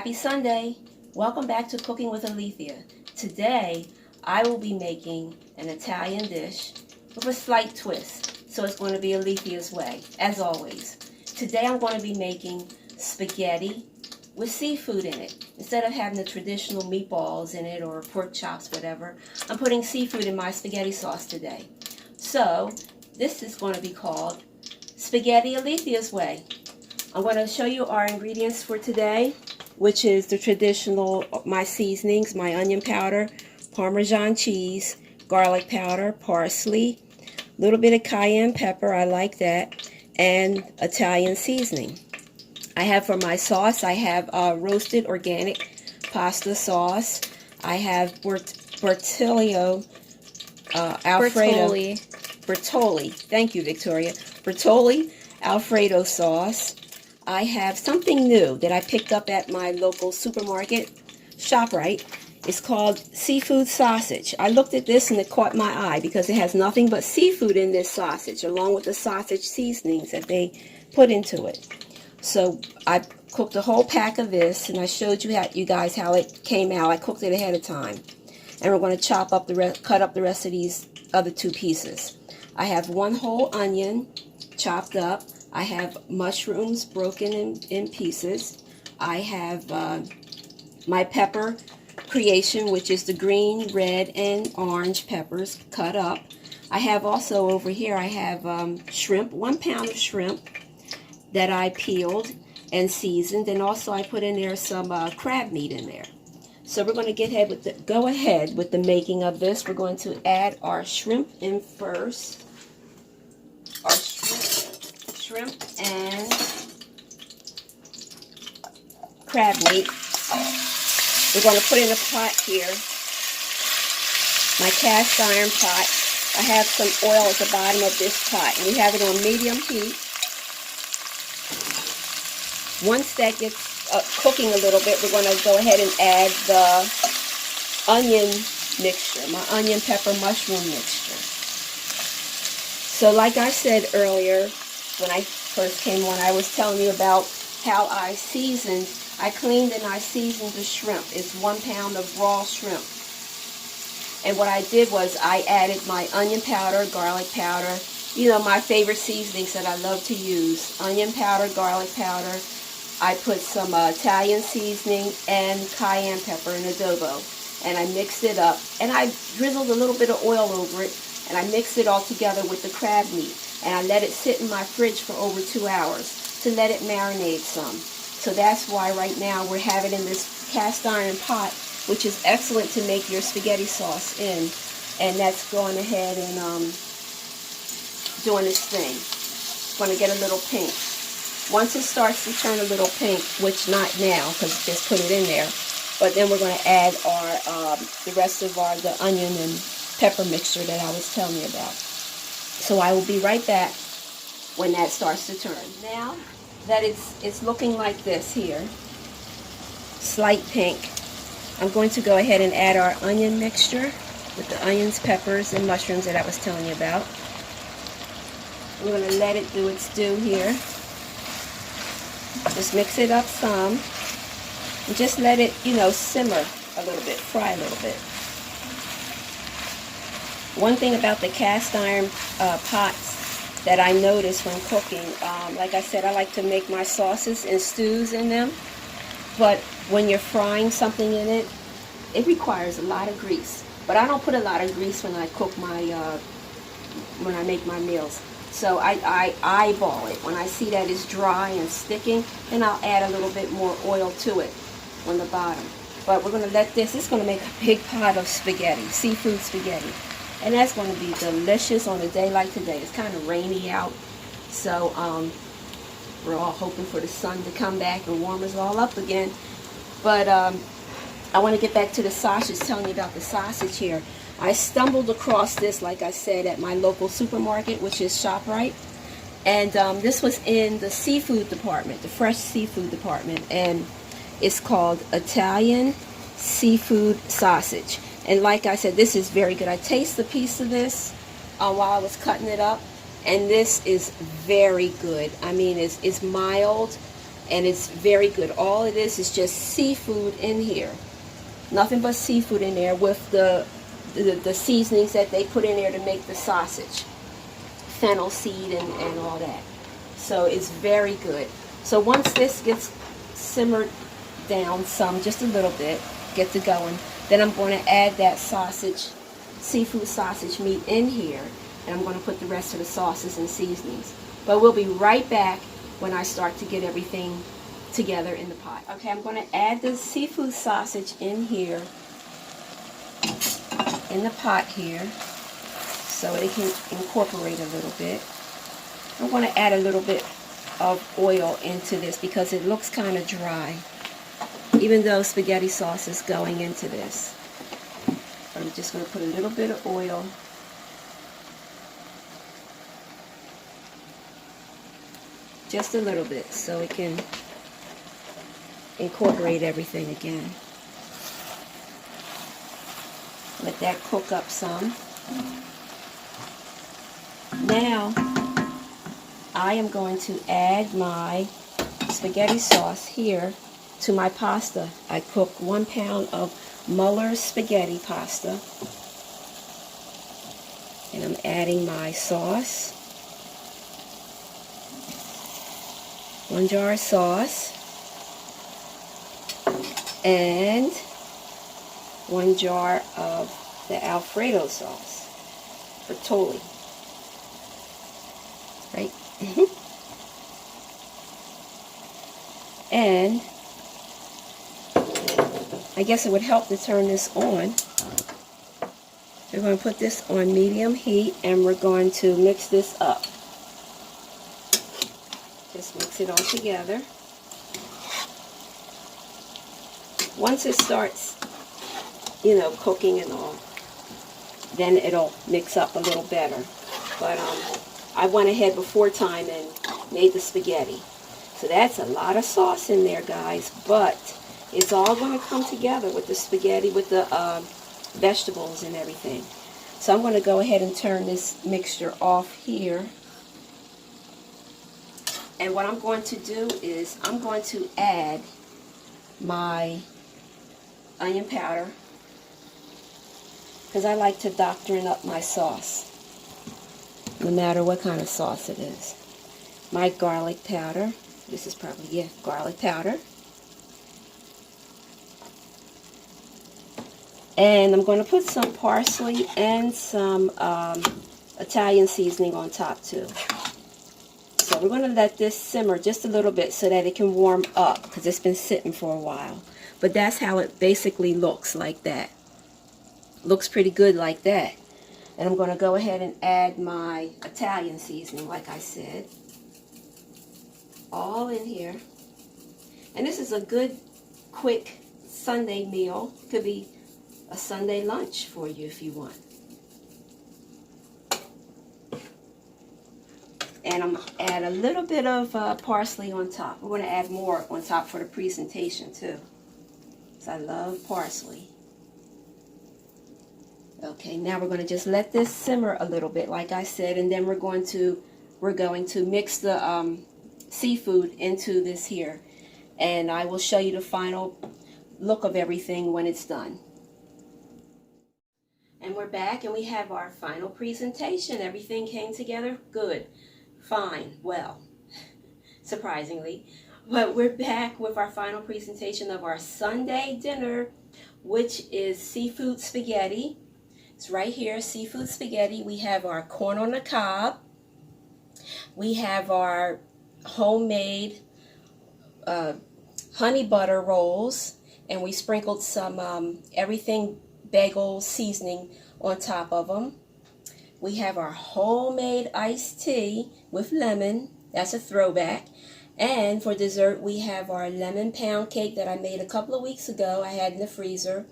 Happy Sunday! Welcome back to Cooking with Alethia. Today, I will be making an Italian dish with a slight twist. So it's going to be Alethia's way, as always. Today I'm going to be making spaghetti with seafood in it. Instead of having the traditional meatballs in it or pork chops, whatever, I'm putting seafood in my spaghetti sauce today. So, this is going to be called Spaghetti Alethia's Way. I'm going to show you our ingredients for today, which is the traditional, my seasonings, my onion powder, Parmesan cheese, garlic powder, parsley, a little bit of cayenne pepper, I like that, and Italian seasoning. I have for my sauce, I have roasted organic pasta sauce. I have Alfredo. Bertolli. Thank you, Victoria. Bertolli Alfredo sauce. I have something new that I picked up at my local supermarket, ShopRite. It's called seafood sausage. I looked at this and it caught my eye because it has nothing but seafood in this sausage, along with the sausage seasonings that they put into it. So I cooked a whole pack of this, and I showed you guys how it came out. I cooked it ahead of time, and we're going to cut up the rest of these other two pieces. I have one whole onion chopped up. I have mushrooms broken in pieces. I have my pepper creation, which is the green, red, and orange peppers cut up. I have also over here, I have shrimp, 1 pound of shrimp that I peeled and seasoned, and also I put in there some crab meat in there. So we're going to go ahead with the making of this. We're going to add our shrimp in first. Our shrimp and crab meat. We're going to put in a pot here, my cast iron pot. I have some oil at the bottom of this pot, and we have it on medium heat. Once that gets cooking a little bit, we're going to go ahead and add the onion mixture, my onion, pepper, mushroom mixture. So like I said earlier, when I first came on, I was telling you about how I cleaned and I seasoned the shrimp. It's 1 pound of raw shrimp. And what I did was I added my onion powder, garlic powder, you know, my favorite seasonings that I love to use. Onion powder, garlic powder. I put some Italian seasoning and cayenne pepper and adobo. And I mixed it up. And I drizzled a little bit of oil over it. And I mixed it all together with the crab meat. And I let it sit in my fridge for over 2 hours to let it marinate some. So that's why right now we're having it in this cast iron pot, which is excellent to make your spaghetti sauce in. And that's going ahead and doing its thing. It's going to get a little pink. Once it starts to turn a little pink, which not now because just put it in there, but then we're going to add our the rest of the onion and pepper mixture that I was telling you about. So I will be right back when that starts to turn. Now that it's looking like this here, slight pink, I'm going to go ahead and add our onion mixture with the onions, peppers, and mushrooms that I was telling you about. We're going to let it do its due here. Just mix it up some and just let it, simmer a little bit, fry a little bit. One thing about the cast iron pots that I notice when cooking, like I said, I like to make my sauces and stews in them, but when you're frying something in it, it requires a lot of grease. But I don't put a lot of grease when I cook when I make my meals. So I eyeball it. When I see that it's dry and sticking, then I'll add a little bit more oil to it on the bottom. But we're going to it's going to make a big pot of spaghetti, seafood spaghetti. And that's going to be delicious on a day like today. It's kind of rainy out, so we're all hoping for the sun to come back and warm us all up again. But I want to get back to the sausage, telling you about the sausage here. I stumbled across this, like I said, at my local supermarket, which is ShopRite. And this was in the seafood department, the fresh seafood department. And it's called Italian seafood sausage. And like I said, this is very good. I tasted a piece of this while I was cutting it up. And this is very good. I mean, it's mild. and it's very good. All it is just seafood in here. Nothing but seafood in there with the seasonings that they put in there to make the sausage. Fennel seed and all that. So it's very good. So once this gets simmered down some, just a little bit, gets it going, then I'm going to add that sausage, seafood sausage meat in here, and I'm going to put the rest of the sauces and seasonings. But we'll be right back when I start to get everything together in the pot. Okay, I'm going to add the seafood sausage in here, in the pot here, so it can incorporate a little bit. I'm going to add a little bit of oil into this because it looks kind of dry, even though spaghetti sauce is going into this. But I'm just going to put a little bit of oil. Just a little bit so it can incorporate everything again. Let that cook up some. Now I am going to add my spaghetti sauce here to my pasta. I cook 1 pound of Muller's spaghetti pasta, and I'm adding my sauce. 1 jar of sauce and 1 jar of the Alfredo sauce, Bertolli, right? And I guess it would help to turn this on. We're going to put this on medium heat and we're going to mix this up. Just mix it all together. Once it starts, you know, cooking and all, then it'll mix up a little better. But I went ahead before time and made the spaghetti. So that's a lot of sauce in there, guys, but it's all going to come together with the spaghetti, with the vegetables and everything. So I'm going to go ahead and turn this mixture off here. And what I'm going to do is I'm going to add my onion powder, because I like to doctrine up my sauce, no matter what kind of sauce it is. My garlic powder. This is probably, yeah, garlic powder. And I'm going to put some parsley and some Italian seasoning on top too. So we're going to let this simmer just a little bit so that it can warm up, because it's been sitting for a while. But that's how it basically looks, like that. Looks pretty good like that. And I'm going to go ahead and add my Italian seasoning, like I said. All in here. And this is a good, quick Sunday meal. It could be a Sunday lunch for you if you want. And I'm going to add a little bit of parsley on top. We're going to add more on top for the presentation too, because I love parsley. Okay, now we're going to just let this simmer a little bit, like I said, and then we're going to mix the seafood into this here, and I will show you the final look of everything when it's done. And we're back, and we have our final presentation. Everything came together good, fine, well, surprisingly. But we're back with our final presentation of our Sunday dinner, which is seafood spaghetti. It's right here, seafood spaghetti. We have our corn on the cob. We have our homemade honey butter rolls, and we sprinkled some everything bagel seasoning on top of them. We have our homemade iced tea with lemon. That's a throwback. And for dessert, we have our lemon pound cake that I made a couple of weeks ago. I had in the freezer.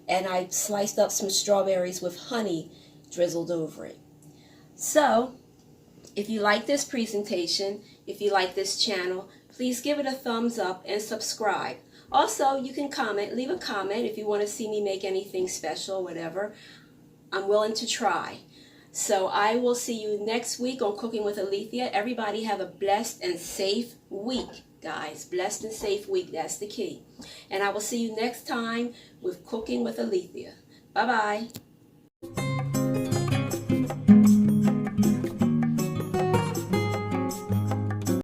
And I sliced up some strawberries with honey drizzled over it. So, if you like this presentation, if you like this channel, please give it a thumbs up and subscribe. Also, you can comment, leave a comment if you want to see me make anything special, whatever. I'm willing to try. So I will see you next week on Cooking with Alethia. Everybody have a blessed and safe week. guys. Blessed and safe week. That's the key. And I will see you next time with Cooking with Alethea. Bye-bye.